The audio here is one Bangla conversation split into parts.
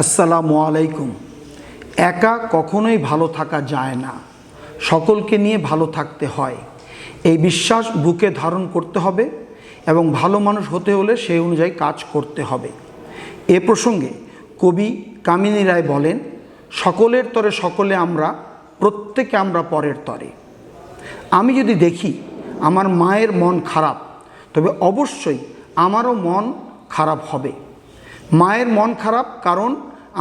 আসসালামু আলাইকুম। একা কখনোই ভালো থাকা যায় না, সকলকে নিয়ে ভালো থাকতে হয়। এই বিশ্বাস বুকে ধারণ করতে হবে এবং ভালো মানুষ হতে হলে সেই অনুযায়ী কাজ করতে হবে। এ প্রসঙ্গে কবি কামিনী রায় বলেন, সকলের তরে সকলে আমরা, প্রত্যেকে আমরা পরের তরে। আমি যদি দেখি আমার মায়ের মন খারাপ, তবে অবশ্যই আমারও মন খারাপ হবে। মায়ের মন খারাপ কারণ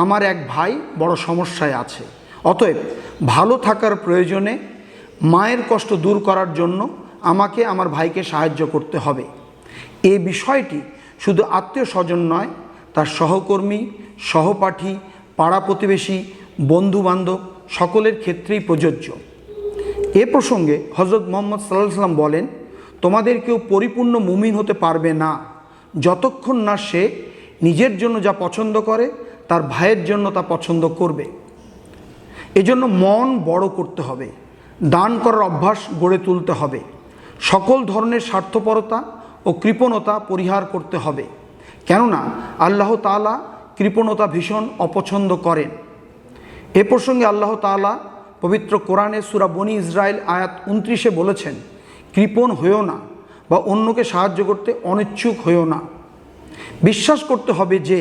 আমার এক ভাই বড় সমস্যায় আছে। অতএব ভালো থাকার প্রয়োজনে মায়ের কষ্ট দূর করার জন্য আমাকে আমার ভাইকে সাহায্য করতে হবে। এই বিষয়টি শুধু আত্মীয় স্বজন নয়, তার সহকর্মী, সহপাঠী, পাড়া প্রতিবেশী, বন্ধুবান্ধব সকলের ক্ষেত্রেই প্রযোজ্য। এ প্রসঙ্গে হজরত মুহাম্মদ সাল্লাল্লাহু আলাইহি ওয়াসাল্লাম বলেন, তোমাদের কেউ পরিপূর্ণ মুমিন হতে পারবে না যতক্ষণ না সে নিজের জন্য যা পছন্দ করে তার ভাইয়ের জন্য তা পছন্দ করবে। এজন্য মন বড় করতে হবে, দান করার অভ্যাস গড়ে তুলতে হবে, সকল ধরনের স্বার্থপরতা ও কৃপণতা পরিহার করতে হবে। কেননা আল্লাহ তাআলা কৃপণতা ভীষণ অপছন্দ করেন। এ প্রসঙ্গে আল্লাহ তাআলা পবিত্র কোরআনে সূরা বনী ইসরাইল আয়াত 29-এ বলেছেন, কৃপণ হয়েও না বা অন্যকে সাহায্য করতে অনিচ্ছুক হয়েও না। বিশ্বাস করতে হবে যে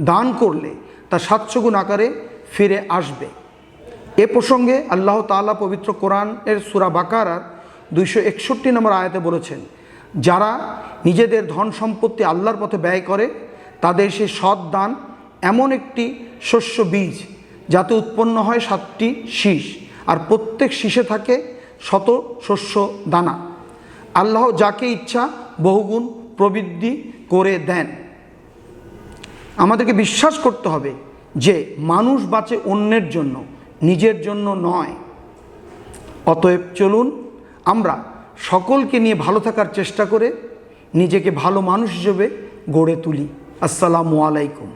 দান করলে তা 700 গুণ আকারে ফিরে আসবে। এ প্রসঙ্গে আল্লাহ তাআলা পবিত্র কোরআনের সূরা বাকারার 261 নম্বর আয়াতে বলেছেন, যারা নিজেদের ধন সম্পত্তি আল্লাহর পথে ব্যয় করে তাদের সেই সৎ দান এমন একটি শস্য বীজ যাতে উৎপন্ন হয় 7টি শীষ, আর প্রত্যেক শীষে থাকে শত শস্য দানা। আল্লাহ যাকে ইচ্ছা বহুগুণ প্রবৃদ্ধি করে দেন। আমাদেরকে বিশ্বাস করতে হবে যে মানুষ বাঁচে অন্যের জন্য, নিজের জন্য নয়। অতএব চলুন আমরা সকলকে নিয়ে ভালো থাকার চেষ্টা করে নিজেকে ভালো মানুষ হিসেবে গড়ে তুলি। আসসালামু আলাইকুম।